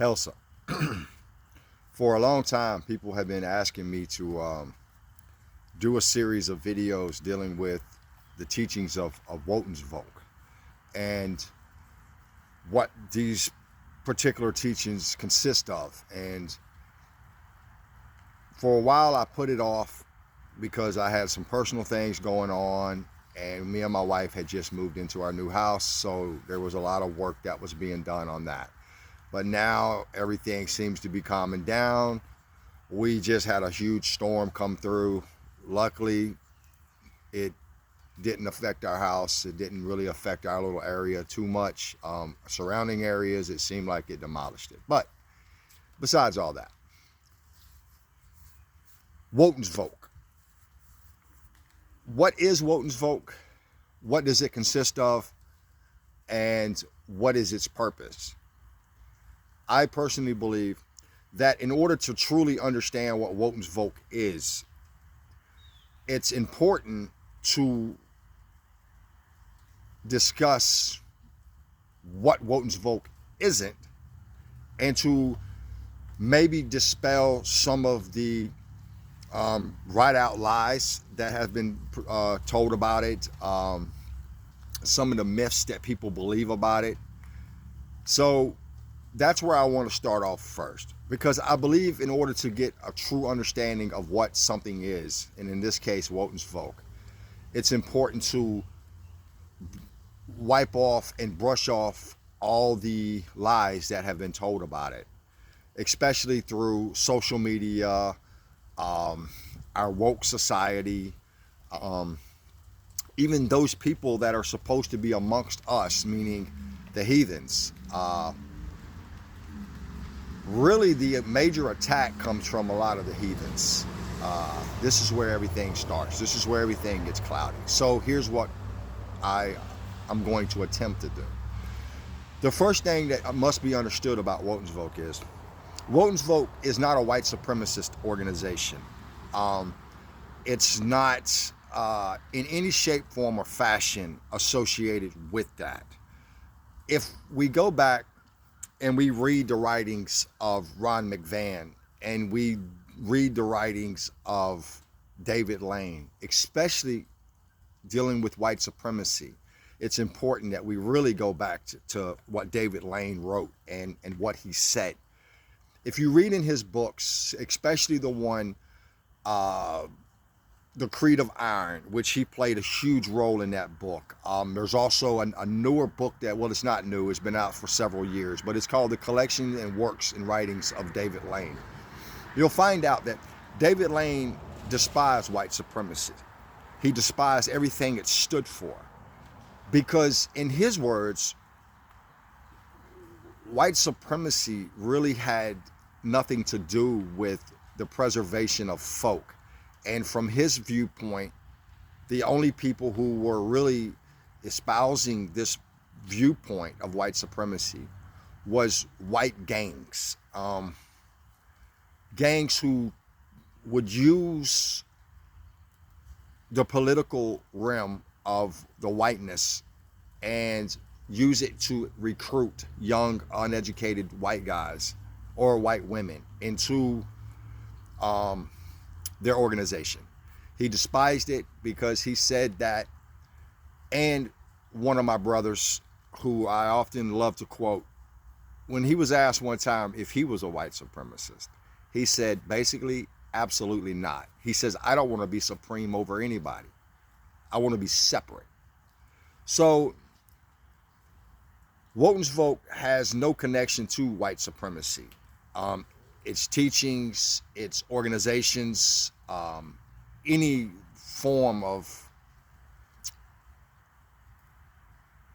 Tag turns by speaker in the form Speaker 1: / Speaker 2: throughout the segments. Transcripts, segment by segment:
Speaker 1: Helsa. For a long time, people have been asking me to do a series of videos dealing with the teachings of Wotan's Volk and what these particular teachings consist of. And for a while, I put it off because I had some personal things going on, and me and my wife had just moved into our new house, so there was a lot of work that was being done on that. But now everything seems to be calming down. We just had a huge storm come through. Luckily, it didn't affect our house. It didn't really affect our little area too much. Surrounding areas, it seemed like it demolished it. But besides all that, Wotan's Volk. What is Wotan's Volk? What does it consist of? And what is its purpose? I personally believe that in order to truly understand what Wotan's Volk is, it's important to discuss what Wotan's Volk isn't, and to maybe dispel some of the right out lies that have been told about it, some of the myths that people believe about it. So that's where I want to start off first, because I believe in order to get a true understanding of what something is, and in this case Wotan's Volk, it's important to wipe off and brush off all the lies that have been told about it, especially through social media, our woke society, even those people that are supposed to be amongst us, meaning the heathens. Really, the major attack comes from a lot of the heathens. This is where everything starts. This is where everything gets cloudy. So here's what I'm going to attempt to do. The first thing that must be understood about Wotan's Volk is not a white supremacist organization. It's not in any shape, form, or fashion associated with that. If we go back and we read the writings of Ron McVan, and we read the writings of David Lane, especially dealing with white supremacy, it's important that we really go back to what David Lane wrote and what he said. If you read in his books, especially the one, The Creed of Iron, which he played a huge role in that book. There's also a newer book that, well, it's not new, it's been out for several years, but it's called The Collection and Works and Writings of David Lane. You'll find out that David Lane despised white supremacy. He despised everything it stood for. Because in his words, white supremacy really had nothing to do with the preservation of folk. And from his viewpoint, the only people who were really espousing this viewpoint of white supremacy was white gangs. Gangs who would use the political realm of the whiteness and use it to recruit young, uneducated white guys or white women into their organization. He despised it because he said that, and one of my brothers, who I often love to quote, when he was asked one time if he was a white supremacist, he said basically, absolutely not. He says, I don't want to be supreme over anybody. I want to be separate. So Wotan's Volk has no connection to white supremacy. Its teachings, its organizations, any form of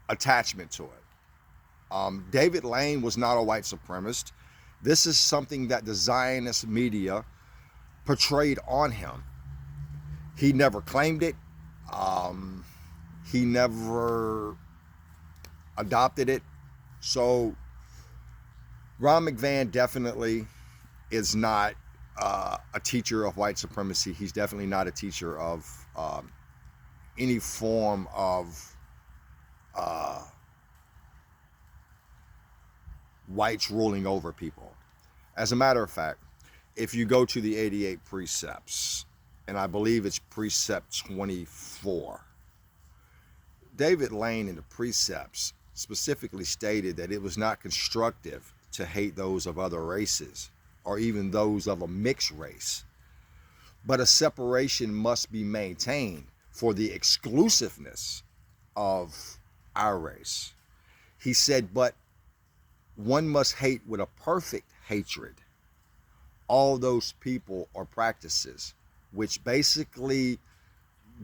Speaker 1: attachment to it. David Lane was not a white supremacist. This is something that the Zionist media portrayed on him. He never claimed it. He never adopted it. So Ron McVan definitely is not a teacher of white supremacy. He's definitely not a teacher of any form of whites ruling over people. As a matter of fact, if you go to the 88 precepts, and I believe it's precept 24, David Lane in the precepts specifically stated that it was not constructive to hate those of other races or even those of a mixed race, but a separation must be maintained for the exclusiveness of our race. He said, but one must hate with a perfect hatred all those people or practices which basically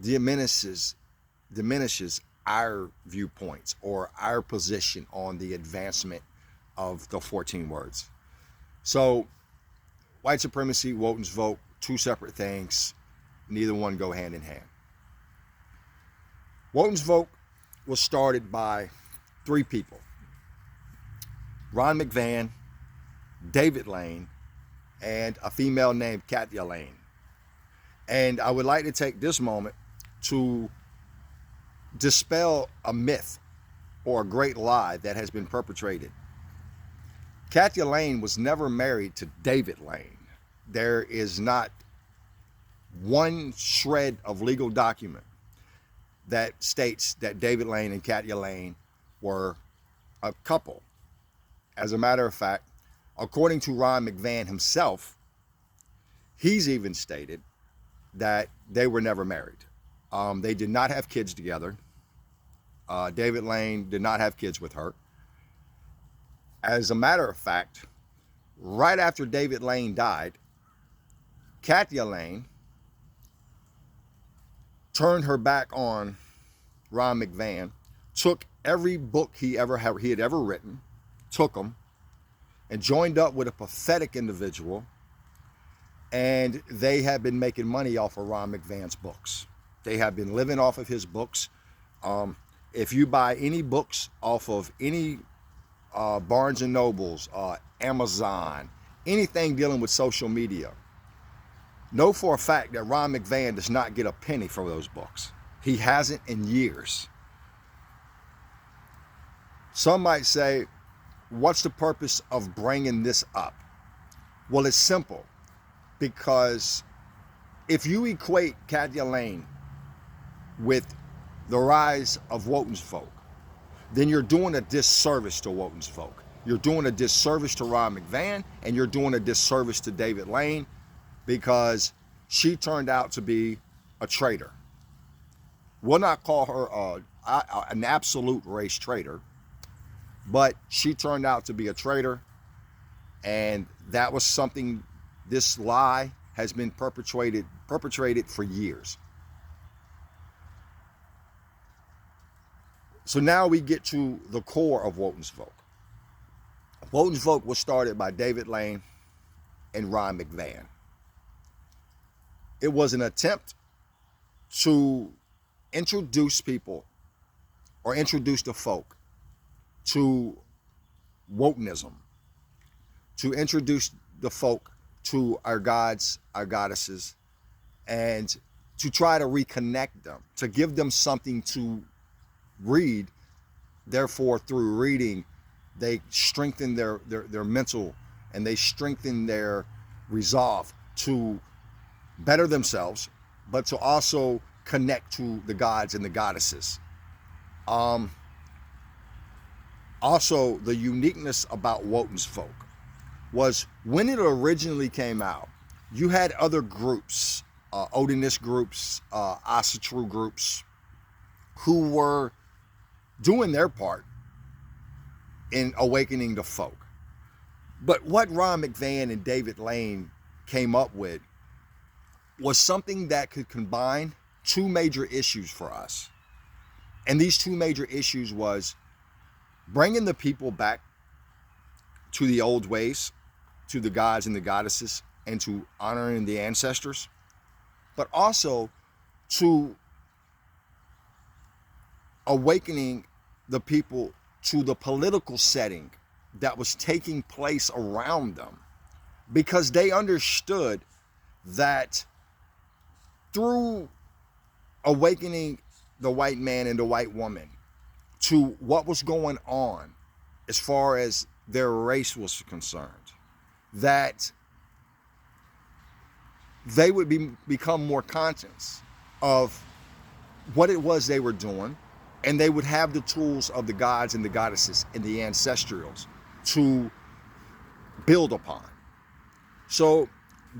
Speaker 1: diminishes our viewpoints or our position on the advancement of the 14 words. So white supremacy, Wotan's vote, two separate things. Neither one go hand in hand. Wotan's vote was started by three people: Ron McVan, David Lane, and a female named Katia Lane. And I would like to take this moment to dispel a myth or a great lie that has been perpetrated. Katia Lane was never married to David Lane. There is not one shred of legal document that states that David Lane and Katia Lane were a couple. As a matter of fact, according to Ron McVan himself, he's even stated that they were never married. They did not have kids together. David Lane did not have kids with her. As a matter of fact, right after David Lane died, Katia Lane turned her back on Ron McVan, took every book he had ever written, took them, and joined up with a pathetic individual, and they have been making money off of Ron McVan's books. They have been living off of his books. If you buy any books off of any Barnes and Nobles, Amazon, anything dealing with social media, know for a fact that Ron McVan does not get a penny from those books. He hasn't in years. Some might say, what's the purpose of bringing this up? Well, it's simple, because if you equate Katia Lane with the rise of Wotan's folk, then you're doing a disservice to Wotan's folk. You're doing a disservice to Ron McVan, and you're doing a disservice to David Lane, because she turned out to be a traitor. We'll not call her an absolute race traitor, but she turned out to be a traitor, and that was something, this lie has been perpetrated for years. So now we get to the core of Wotan's vote. Wotan's vote was started by David Lane and Ron McVan. It was an attempt to introduce people, or introduce the folk, to Wotanism, to introduce the folk to our gods, our goddesses, and to try to reconnect them, to give them something to read. Therefore, through reading, they strengthen their mental, and they strengthen their resolve to better themselves, but to also connect to the gods and the goddesses. Also, the uniqueness about Wotan's folk was when it originally came out, you had other groups, Odinist groups, Asatru groups, who were doing their part in awakening the folk. But what Ron McVan and David Lane came up with was something that could combine two major issues for us. And these two major issues was bringing the people back to the old ways, to the gods and the goddesses, and to honoring the ancestors, but also to awakening the people to the political setting that was taking place around them, because they understood that through awakening the white man and the white woman to what was going on as far as their race was concerned, that they would become more conscious of what it was they were doing, and they would have the tools of the gods and the goddesses and the ancestrals to build upon. So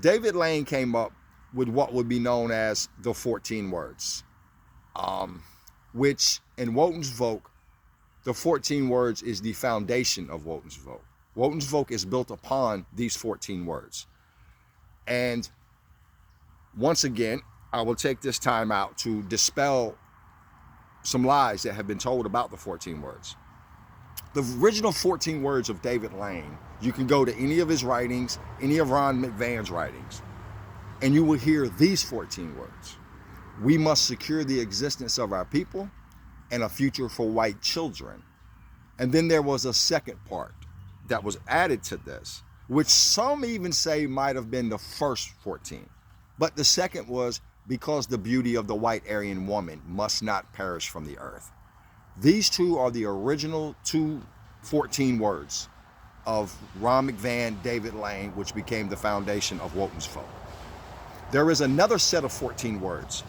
Speaker 1: David Lane came up with what would be known as the 14 words, which in Wotan's Voc, the 14 words is the foundation of Wotan's Voc. Wotan's Voc is built upon these 14 words. And once again, I will take this time out to dispel some lies that have been told about the 14 words. The original 14 words of David Lane, you can go to any of his writings, any of Ron McVan's writings, and you will hear these 14 words. We must secure the existence of our people and a future for white children. And then there was a second part that was added to this, which some even say might have been the first 14. But the second was, because the beauty of the white Aryan woman must not perish from the earth. These two are the original 14 words of Ron McVan, David Lane, which became the foundation of Wotan's Voc. There is another set of 14 words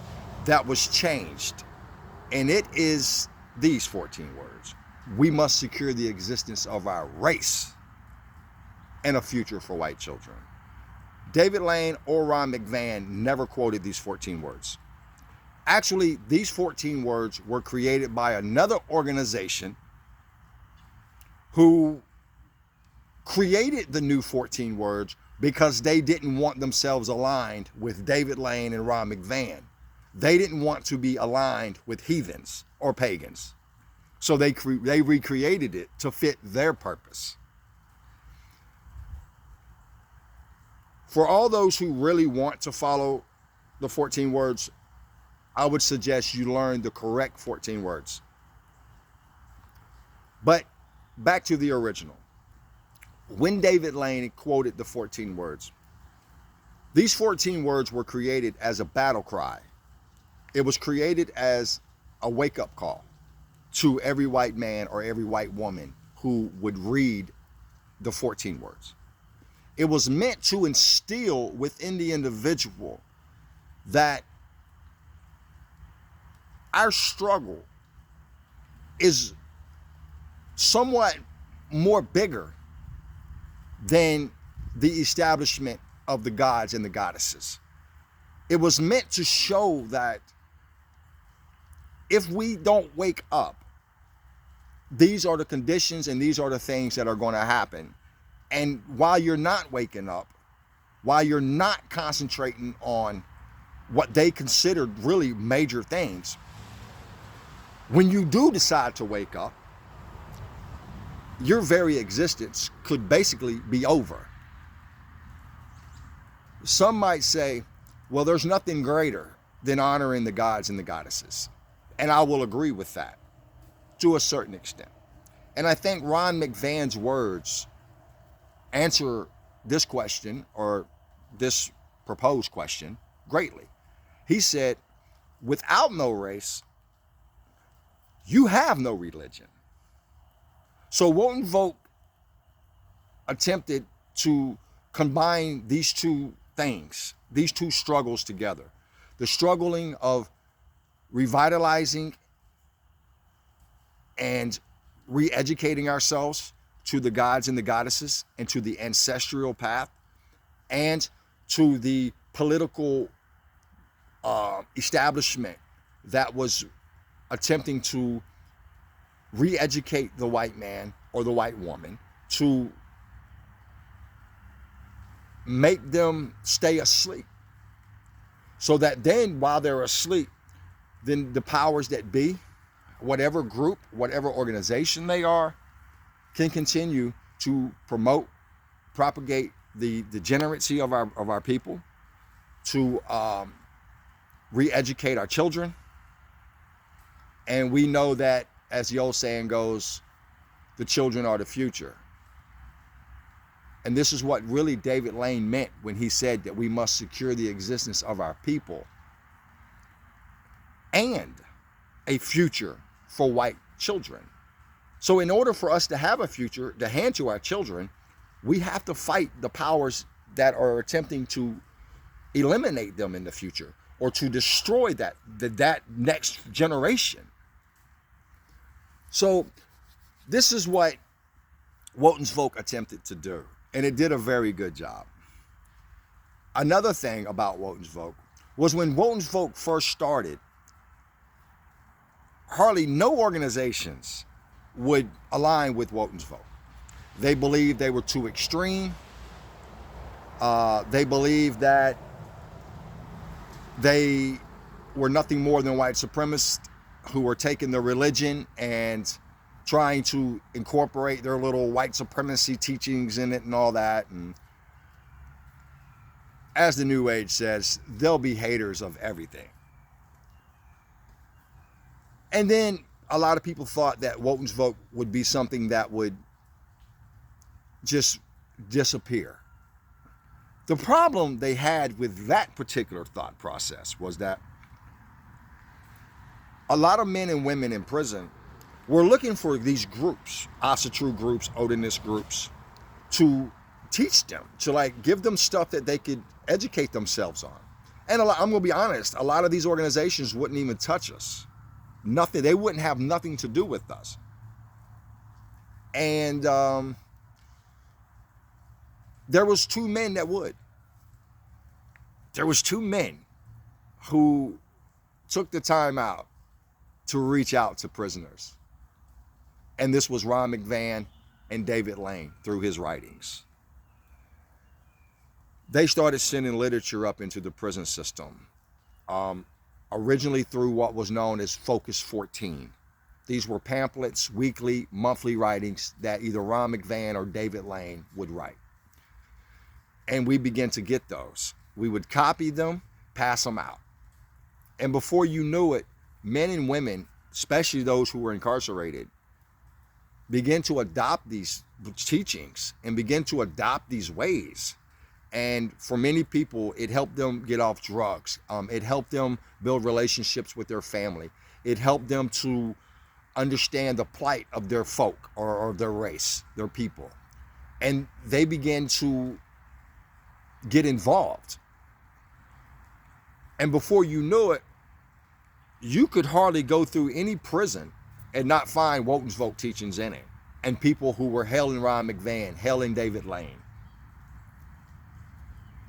Speaker 1: that was changed, and it is these 14 words. We must secure the existence of our race and a future for white children. David Lane or Ron McVan never quoted these 14 words. Actually, these 14 words were created by another organization who created the new 14 words because they didn't want themselves aligned with David Lane and Ron McVan. They didn't want to be aligned with heathens or pagans. So they recreated it to fit their purpose. For all those who really want to follow the 14 words, I would suggest you learn the correct 14 words. But back to the original. When David Lane quoted the 14 words, these 14 words were created as a battle cry. It was created as a wake-up call to every white man or every white woman who would read the 14 words. It was meant to instill within the individual that our struggle is somewhat more bigger than the establishment of the gods and the goddesses. It was meant to show that if we don't wake up, these are the conditions and these are the things that are going to happen. And while you're not waking up, while you're not concentrating on what they considered really major things, when you do decide to wake up, your very existence could basically be over. Some might say, well, there's nothing greater than honoring the gods and the goddesses. And I will agree with that to a certain extent. And I think Ron McVan's words answer this question, or this proposed question, greatly. He said, without no race, you have no religion. So Wotan Voc attempted to combine these two things, these two struggles together. The struggling of revitalizing and re-educating ourselves to the gods and the goddesses and to the ancestral path and to the political establishment that was attempting to re-educate the white man or the white woman to make them stay asleep, so that then while they're asleep, then the powers that be, whatever group, whatever organization they are, can continue to promote, propagate the degeneracy of our people, to re-educate our children. And we know that, as the old saying goes, the children are the future. And this is what really David Lane meant when he said that we must secure the existence of our people and a future for white children. So in order for us to have a future to hand to our children, we have to fight the powers that are attempting to eliminate them in the future or to destroy that next generation. So this is what Wotan's Volk attempted to do, and it did a very good job. Another thing about Wotan's Volk was when Wotan's Volk first started, hardly no organizations would align with Wotan's Volk. They believed they were too extreme. They believed that they were nothing more than white supremacists who were taking their religion and trying to incorporate their little white supremacy teachings in it and all that. And as the New Age says, they'll be haters of everything. And then a lot of people thought that Wotan's Volk would be something that would just disappear. The problem they had with that particular thought process was that a lot of men and women in prison were looking for these groups, Asatru groups, Odinist groups, to teach them, to like give them stuff that they could educate themselves on. And I'm gonna be honest, a lot of these organizations wouldn't even touch us. Nothing, they wouldn't have nothing to do with us. And there was two men that would. There was two men who took the time out to reach out to prisoners. And this was Ron McVan and David Lane through his writings. They started sending literature up into the prison system, originally through what was known as Focus 14. These were pamphlets, weekly, monthly writings that either Ron McVan or David Lane would write. And we began to get those. We would copy them, pass them out. And before you knew it, men and women, especially those who were incarcerated, began to adopt these teachings and begin to adopt these ways. And for many people, it helped them get off drugs. It helped them build relationships with their family. It helped them to understand the plight of their folk or their race, their people. And they began to get involved. And before you knew it, you could hardly go through any prison and not find Wotan's Volk teachings in it. And people who were hailing Ron McVan, hailing David Lane.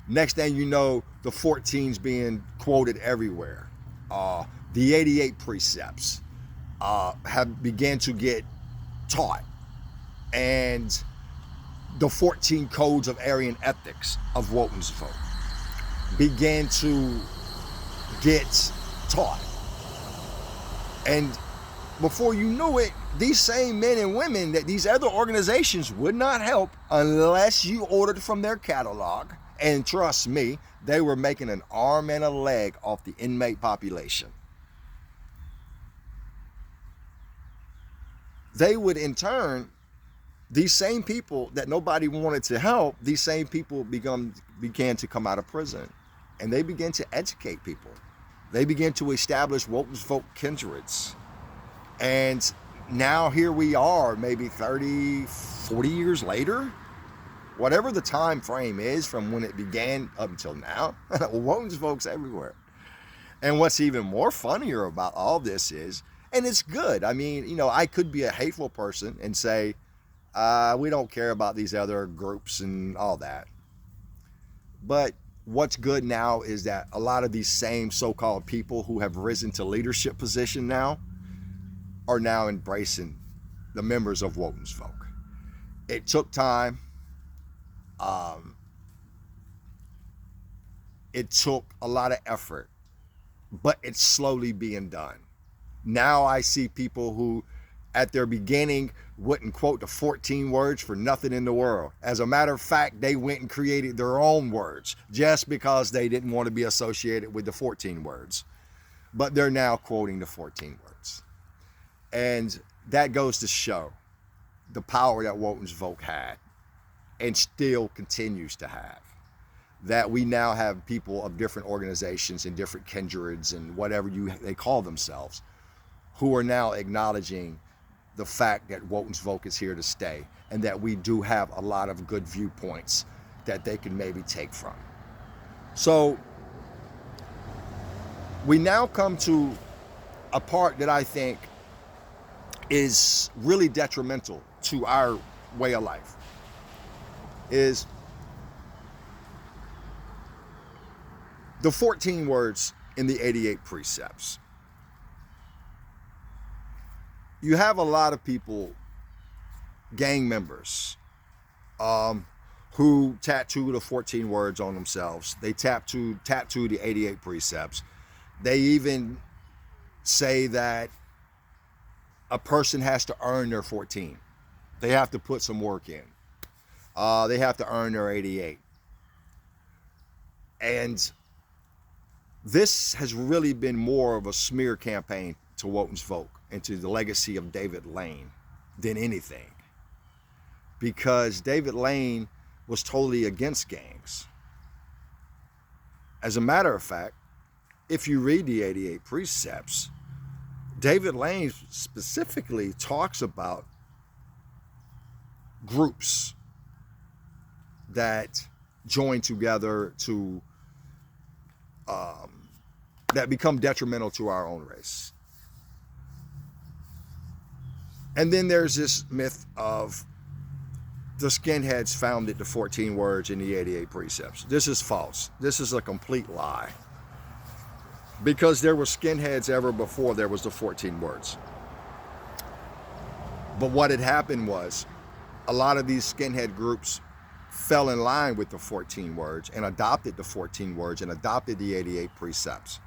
Speaker 1: Next thing you know, the 14's being quoted everywhere. The 88 precepts have began to get taught. And the 14 codes of Aryan ethics of Wotan's Volk began to get taught. And before you knew it, these same men and women that these other organizations would not help unless you ordered from their catalog. And trust me, they were making an arm and a leg off the inmate population. They would in turn, these same people that nobody wanted to help, these same people began to come out of prison. And they began to educate people. They began to establish Wotan's Volk kindreds. And now here we are, maybe 30, 40 years later, whatever the time frame is from when it began up until now, Wotan's Volk's everywhere. And what's even more funnier about all this is, and it's good, I mean, you know, I could be a hateful person and say, we don't care about these other groups and all that. But what's good now is that a lot of these same so-called people who have risen to leadership position now are now embracing the members of Wotan's Volk. It took time. It took a lot of effort, but it's slowly being done. Now I see people who at their beginning wouldn't quote the 14 words for nothing in the world. As a matter of fact, they went and created their own words just because they didn't want to be associated with the 14 words. But they're now quoting the 14 words. And that goes to show the power that Wotan's Volk had and still continues to have. That we now have people of different organizations and different kindreds and whatever they call themselves, who are now acknowledging the fact that Wotansvolk is here to stay and that we do have a lot of good viewpoints that they can maybe take from. So we now come to a part that I think is really detrimental to our way of life, is the 14 words in the 88 precepts. You have a lot of people, gang members, who tattoo the 14 words on themselves. They tattoo the 88 precepts. They even say that a person has to earn their 14. They have to put some work in. They have to earn their 88. And this has really been more of a smear campaign to Wotansvolk and to the legacy of David Lane than anything. Because David Lane was totally against gangs. As a matter of fact, if you read the 88 precepts, David Lane specifically talks about groups that join together to that become detrimental to our own race. And then there's this myth of the skinheads founded the 14 words in the 88 precepts. This is false. This is a complete lie. Because there were skinheads ever before there was the 14 words. But what had happened was a lot of these skinhead groups fell in line with the 14 words and adopted the 14 words and adopted the 88 precepts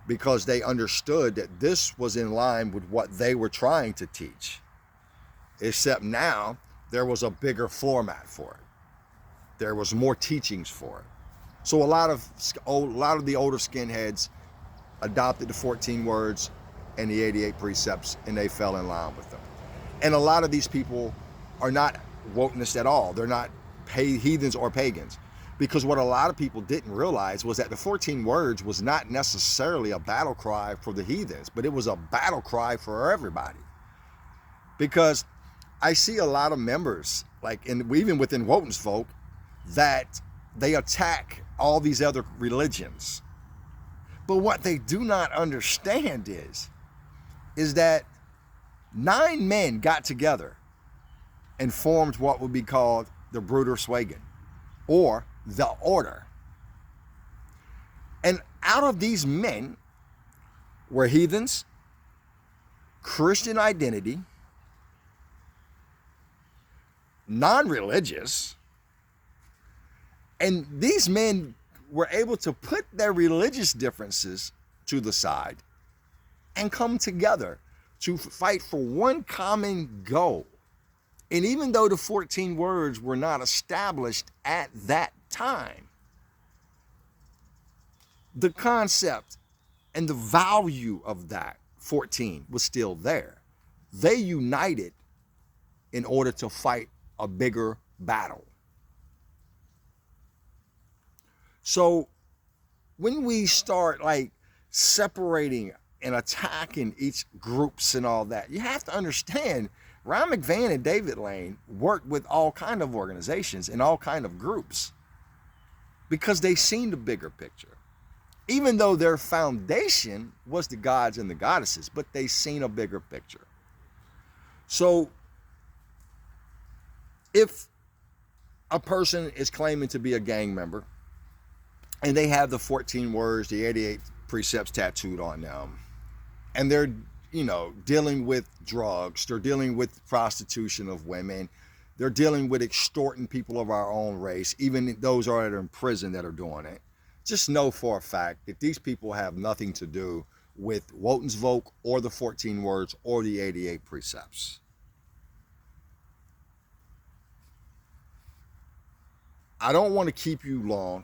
Speaker 1: because they understood that this was in line with what they were trying to teach. Except now there was a bigger format for it. There was more teachings for it. So a lot of the older skinheads adopted the 14 words and the 88 precepts, and they fell in line with them. And a lot of these people are not wokenists at all. They're not heathens or pagans. Because what a lot of people didn't realize was that the 14 words was not necessarily a battle cry for the heathens, but it was a battle cry for everybody. Because I see a lot of members, like even within Wotansvolk, that they attack all these other religions. But what they do not understand is that 9 men got together and formed what would be called the Bruder Swagen, or the Order. And out of these men were heathens, Christian identity, non-religious, and these men were able to put their religious differences to the side and come together to fight for one common goal. And even though the 14 words were not established at that time, the concept and the value of that 14 was still there. They united in order to fight a bigger battle. So when we start like separating and attacking each groups and all that, you have to understand Ron McVan and David Lane worked with all kind of organizations and all kind of groups because they seen the bigger picture. Even though their foundation was the gods and the goddesses, but they seen a bigger picture. So if a person is claiming to be a gang member and they have the 14 words, the 88 precepts tattooed on them, and they're, dealing with drugs, they're dealing with prostitution of women, they're dealing with extorting people of our own race, even those that are in prison that are doing it, just know for a fact that these people have nothing to do with Wotansvolk or the 14 words or the 88 precepts. I don't want to keep you long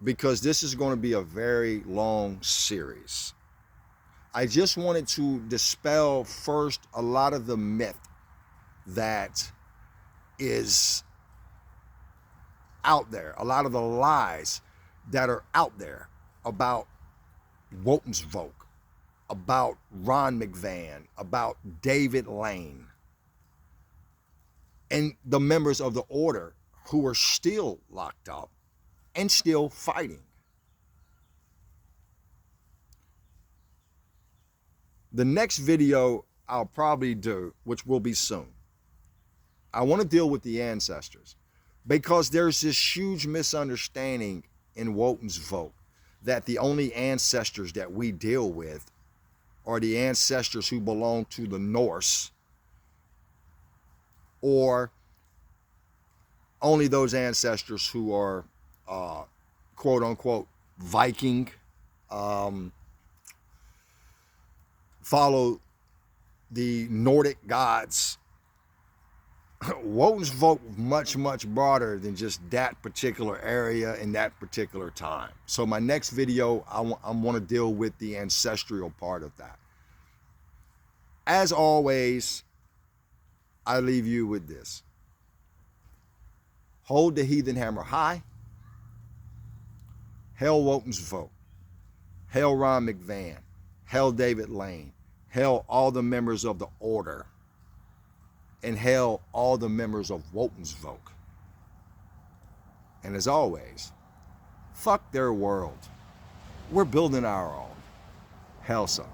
Speaker 1: because this is going to be a very long series. I just wanted to dispel first a lot of the myth that is out there, a lot of the lies that are out there about Wotansvolk about Ron McVan, about David Lane, and the members of the order who are still locked up and still fighting. The next video I'll probably do, which will be soon, I want to deal with the ancestors, because there's this huge misunderstanding in Wotan's vote that the only ancestors that we deal with are the ancestors who belong to the Norse, or only those ancestors who are quote unquote Viking, follow the Nordic gods. Wotan's vote was much, much broader than just that particular area in that particular time. So my next video, I want to deal with the ancestral part of that. As always, I leave you with this. Hold the heathen hammer high. Hail Wotan's vote. Hail Ron McVan. Hail David Lane. Hail all the members of the order. And hail all the members of Wotan's vote. And as always, fuck their world. We're building our own. Hell so.